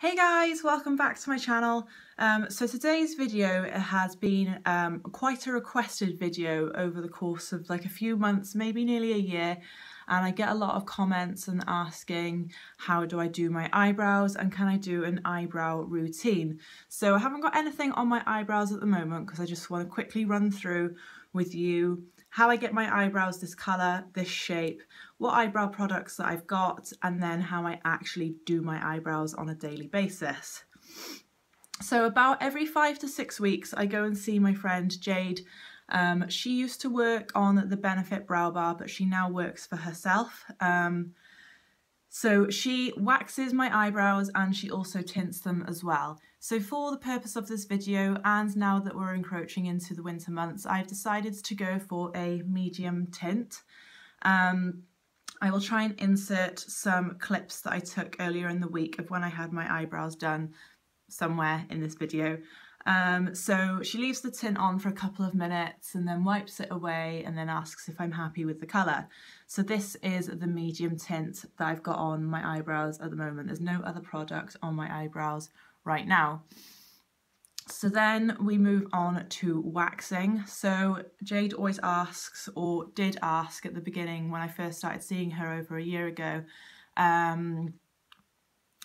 Hey guys, welcome back to my channel. So today's video has been quite a requested video over the course of like a few months, maybe nearly a year, and I get a lot of comments and asking how do I do my eyebrows and can I do an eyebrow routine. So I haven't got anything on my eyebrows at the moment because I just want to quickly run through with you how I get my eyebrows this colour, this shape, what eyebrow products that I've got, and then how I actually do my eyebrows on a daily basis. So about every 5 to 6 weeks I go and see my friend Jade. She used to work on the Benefit Brow Bar, but she now works for herself. So she waxes my eyebrows and she also tints them as well. So for the purpose of this video, and now that we're encroaching into the winter months, I've decided to go for a medium tint. I will try and insert some clips that I took earlier in the week of when I had my eyebrows done somewhere in this video. So she leaves the tint on for a couple of minutes and then wipes it away and then asks if I'm happy with the colour. So this is the medium tint that I've got on my eyebrows at the moment. There's no other product on my eyebrows right now. So then we move on to waxing. So Jade always asks, or did ask at the beginning when I first started seeing her over a year ago,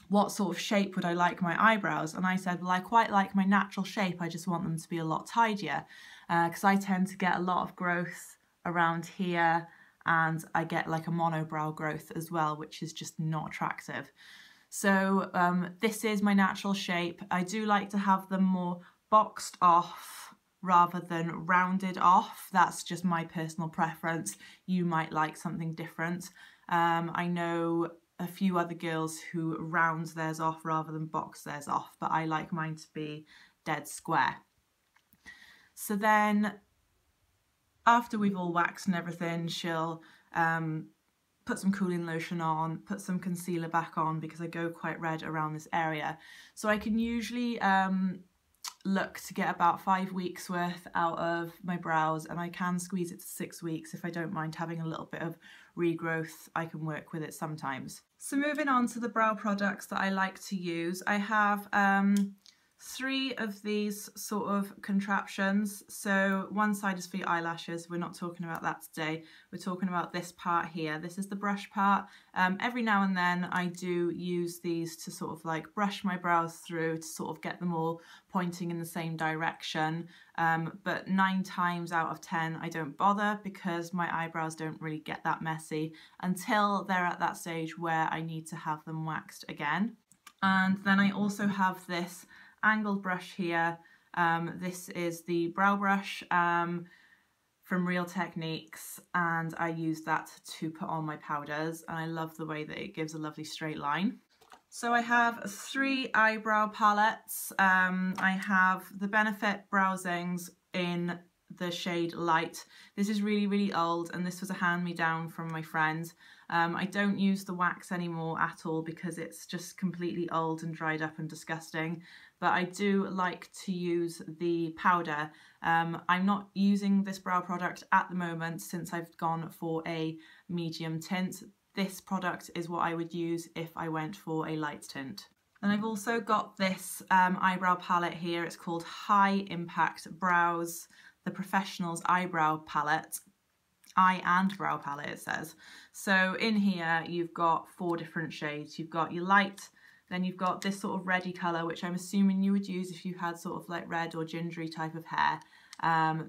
what sort of shape would I like my eyebrows? And I said, well, I quite like my natural shape. I just want them to be a lot tidier because I tend to get a lot of growth around here and I get like a monobrow growth as well, which is just not attractive. So this is my natural shape. I do like to have them more boxed off rather than rounded off. That's just my personal preference. You might like something different. I know a few other girls who round theirs off rather than box theirs off, but I like mine to be dead square. So then after we've all waxed and everything, she'll put some cooling lotion on, put some concealer back on because I go quite red around this area. So I can usually look to get about 5 weeks worth out of my brows, and I can squeeze it to 6 weeks if I don't mind having a little bit of regrowth. I can work with it sometimes. So moving on to the brow products that I like to use, I have 3 of these sort of contraptions. So one side is for your eyelashes. We're not talking about that today. We're talking about this part here. This is the brush part. Every now and then I do use these to sort of like brush my brows through to sort of get them all pointing in the same direction. But 9 times out of 10 I don't bother because my eyebrows don't really get that messy until they're at that stage where I need to have them waxed again. And then I also have this angled brush here. This is the brow brush from Real Techniques, and I use that to put on my powders, and I love the way that it gives a lovely straight line. So I have 3 eyebrow palettes. I have the Benefit Browsings in the shade Light. This is really old, and this was a hand-me-down from my friend. I don't use the wax anymore at all because it's just completely old and dried up and disgusting, but I do like to use the powder. I'm not using this brow product at the moment since I've gone for a medium tint. This product is what I would use if I went for a light tint. And I've also got this eyebrow palette here. It's called High Impact Brows, the Professional's Eyebrow Palette. Eye and brow palette, it says. So in here you've got 4 different shades. You've got your light, then you've got this sort of reddy colour, which I'm assuming you would use if you had sort of like red or gingery type of hair.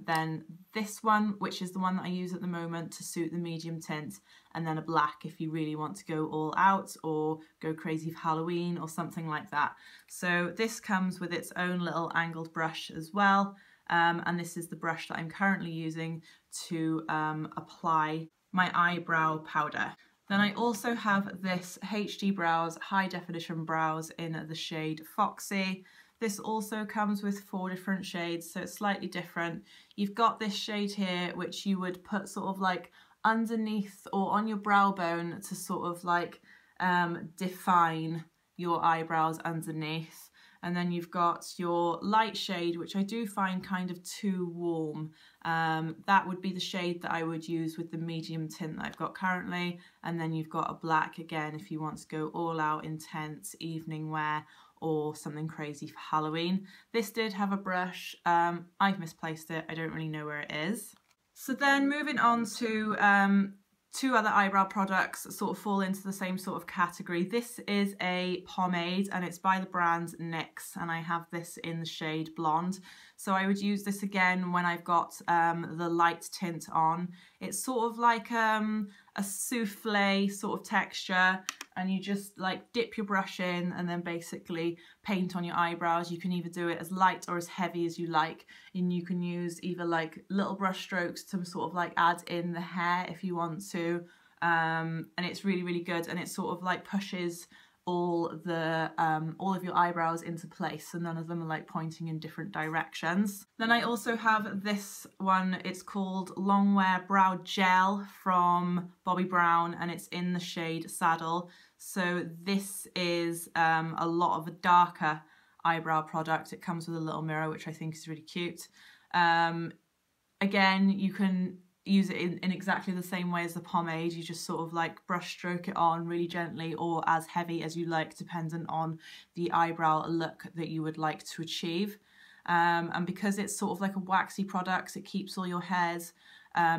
Then this one, which is the one that I use at the moment to suit the medium tint, and then a black if you really want to go all out or go crazy for Halloween or something like that. So this comes with its own little angled brush as well. And this is the brush that I'm currently using to apply my eyebrow powder. Then I also have this HD Brows High Definition Brows in the shade Foxy. This also comes with 4 different shades, so it's slightly different. You've got this shade here, which you would put sort of like underneath or on your brow bone to sort of like define your eyebrows underneath. And then you've got your light shade, which I do find kind of too warm. That would be the shade that I would use with the medium tint that I've got currently. And then you've got a black again if you want to go all out intense evening wear or something crazy for Halloween. This did have a brush. I've misplaced it. I don't really know where it is. So then moving on to two other eyebrow products that sort of fall into the same sort of category. This is a pomade and it's by the brand NYX, and I have this in the shade Blonde. So I would use this again when I've got the light tint on. It's sort of like a souffle sort of texture, and you just like dip your brush in and then basically paint on your eyebrows. You can either do it as light or as heavy as you like, and you can use either like little brush strokes to sort of like add in the hair if you want to, and it's really, really good, and it sort of like pushes all of your eyebrows into place, so none of them are like pointing in different directions. Then I also have this one. It's called Long Wear Brow Gel from Bobbi Brown, and it's in the shade Saddle. So this is a lot of a darker eyebrow product. It comes with a little mirror, which I think is really cute. Again, you can use it in exactly the same way as the pomade. You just sort of like brush stroke it on really gently or as heavy as you like, dependent on the eyebrow look that you would like to achieve. And because it's sort of like a waxy product, it keeps all your hairs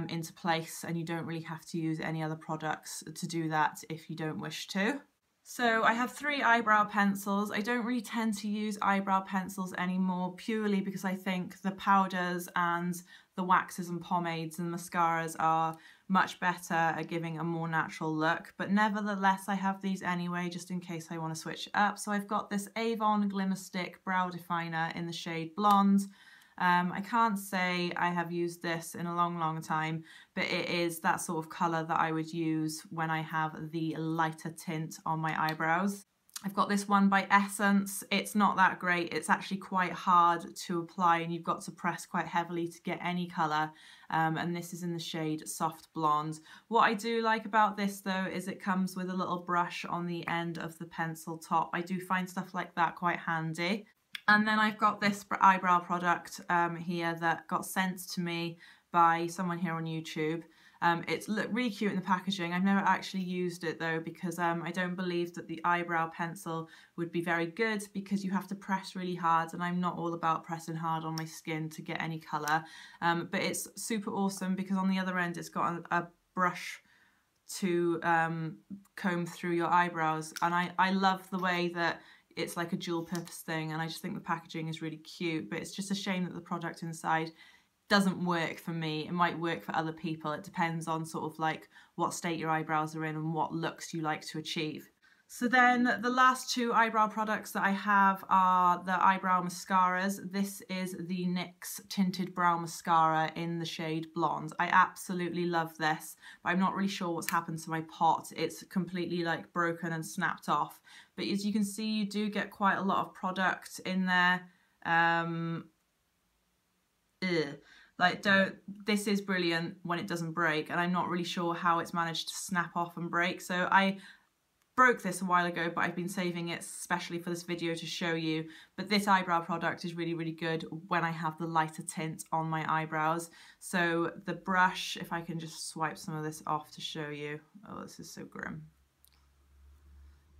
into place, and you don't really have to use any other products to do that if you don't wish to. So I have 3 eyebrow pencils. I don't really tend to use eyebrow pencils anymore, purely because I think the powders and the waxes and pomades and mascaras are much better at giving a more natural look. But nevertheless, I have these anyway, just in case I want to switch it up. So I've got this Avon Glimmer Stick Brow Definer in the shade Blonde. I can't say I have used this in a long, long time, but it is that sort of colour that I would use when I have the lighter tint on my eyebrows. I've got this one by Essence. It's not that great. It's actually quite hard to apply, and you've got to press quite heavily to get any colour. And this is in the shade Soft Blonde. What I do like about this though is it comes with a little brush on the end of the pencil top. I do find stuff like that quite handy. And then I've got this eyebrow product here that got sent to me by someone here on YouTube. It's really cute in the packaging. I've never actually used it though, because I don't believe that the eyebrow pencil would be very good, because you have to press really hard, and I'm not all about pressing hard on my skin to get any colour. But it's super awesome because on the other end it's got a brush to comb through your eyebrows, and I love the way that it's like a dual purpose thing, and I just think the packaging is really cute. But it's just a shame that the product inside doesn't work for me. It might work for other people. It depends on sort of like what state your eyebrows are in and what looks you like to achieve. So then the last 2 eyebrow products that I have are the eyebrow mascaras. This is the NYX Tinted Brow Mascara in the shade Blonde. I absolutely love this, but I'm not really sure what's happened to my pot. It's completely like broken and snapped off. But as you can see, you do get quite a lot of product in there. This is brilliant when it doesn't break, and I'm not really sure how it's managed to snap off and break. So I broke this a while ago, but I've been saving it especially for this video to show you. But this eyebrow product is really, really good when I have the lighter tint on my eyebrows. So the brush, if I can just swipe some of this off to show you. Oh, this is so grim.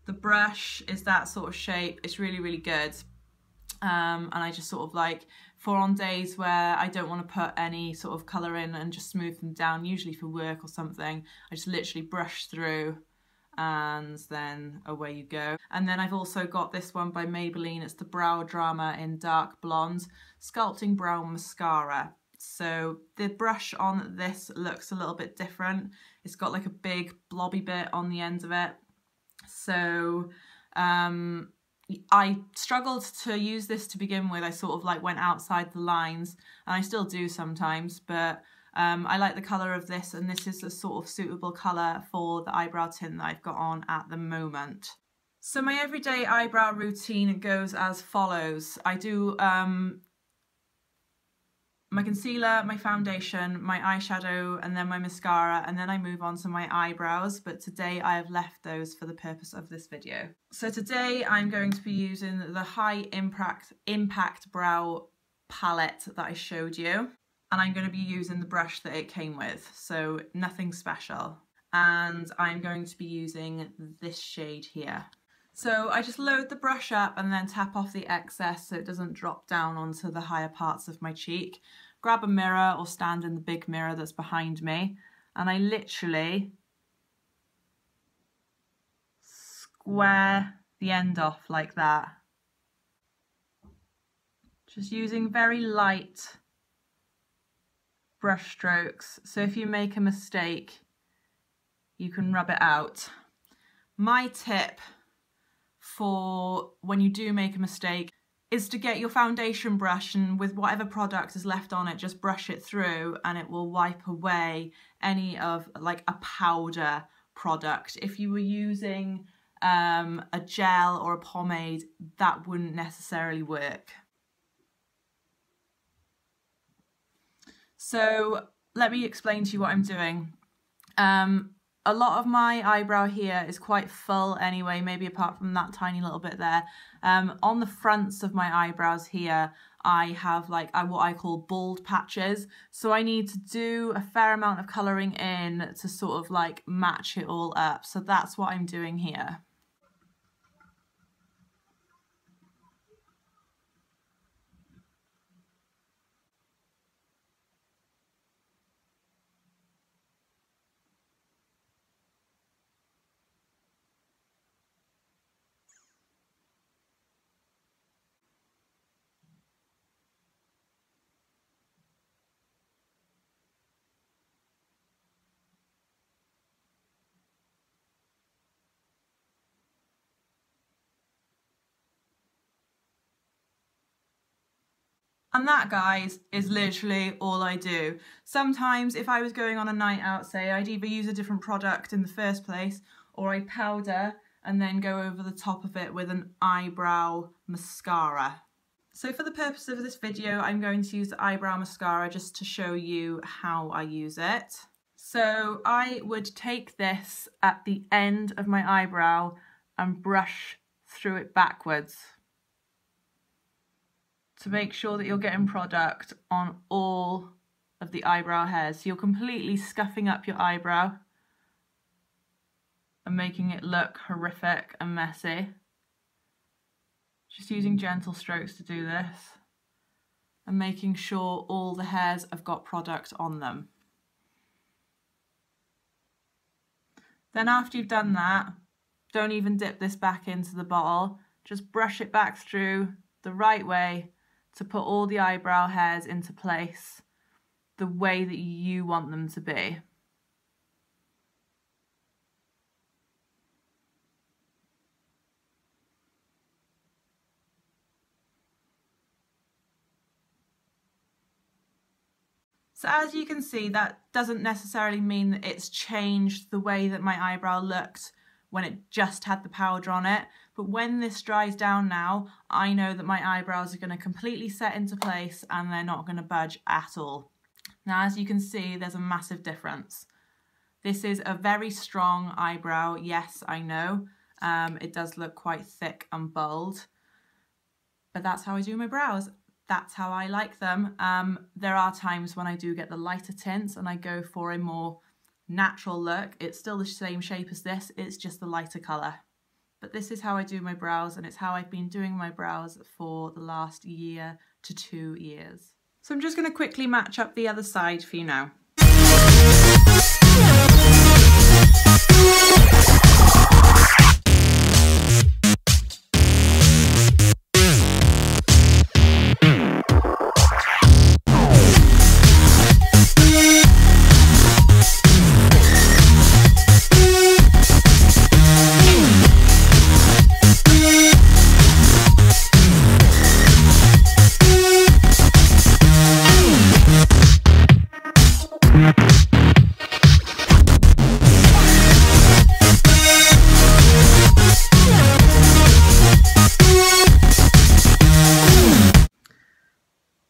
The brush is that sort of shape. It's really, really good. And I just sort of like, for on days where I don't want to put any sort of colour in and just smooth them down, usually for work or something, I just literally brush through and then away you go. And then I've also got this one by Maybelline. It's the Brow Drama in Dark Blonde Sculpting Brow Mascara. So the brush on this looks a little bit different. It's got like a big blobby bit on the end of it. So I struggled to use this to begin with. I sort of like went outside the lines, and I still do sometimes, but I like the colour of this, and this is a sort of suitable colour for the eyebrow tint that I've got on at the moment. So my everyday eyebrow routine goes as follows. I do my concealer, my foundation, my eyeshadow, and then my mascara, and then I move on to my eyebrows. But today I have left those for the purpose of this video. So today I'm going to be using the High Impact Brow palette that I showed you. And I'm going to be using the brush that it came with, so nothing special. And I'm going to be using this shade here. So I just load the brush up and then tap off the excess so it doesn't drop down onto the higher parts of my cheek. Grab a mirror or stand in the big mirror that's behind me, and I literally square the end off like that. Just using very light brush strokes, so if you make a mistake, you can rub it out. My tip for when you do make a mistake is to get your foundation brush, and with whatever product is left on it, just brush it through and it will wipe away any of like a powder product. If you were using a gel or a pomade, that wouldn't necessarily work. So let me explain to you what I'm doing. A lot of my eyebrow here is quite full anyway, maybe apart from that tiny little bit there. On the fronts of my eyebrows here, I have like what I call bald patches. So I need to do a fair amount of colouring in to sort of like match it all up. So that's what I'm doing here. And that, guys, is literally all I do. Sometimes if I was going on a night out, say, I'd either use a different product in the first place, or I powder and then go over the top of it with an eyebrow mascara. So for the purpose of this video, I'm going to use the eyebrow mascara just to show you how I use it. So I would take this at the end of my eyebrow and brush through it backwards, to make sure that you're getting product on all of the eyebrow hairs. So you're completely scuffing up your eyebrow and making it look horrific and messy. Just using gentle strokes to do this and making sure all the hairs have got product on them. Then after you've done that, don't even dip this back into the bottle, just brush it back through the right way to put all the eyebrow hairs into place the way that you want them to be. So as you can see, that doesn't necessarily mean that it's changed the way that my eyebrow looked when it just had the powder on it. But when this dries down now, I know that my eyebrows are going to completely set into place and they're not going to budge at all. Now, as you can see, there's a massive difference. This is a very strong eyebrow. Yes, I know. It does look quite thick and bold, but that's how I do my brows. That's how I like them. There are times when I do get the lighter tints and I go for a more natural look. It's still the same shape as this, it's just the lighter colour. But this is how I do my brows, and it's how I've been doing my brows for the last year to 2 years. So I'm just going to quickly match up the other side for you now.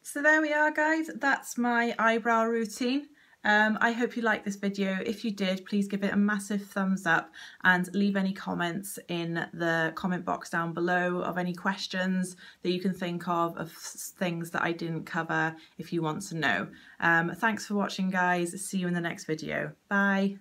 So there we are, guys, that's my eyebrow routine. I hope you liked this video. If you did, please give it a massive thumbs up and leave any comments in the comment box down below of any questions that you can think of things that I didn't cover if you want to know. Thanks for watching, guys. See you in the next video. Bye.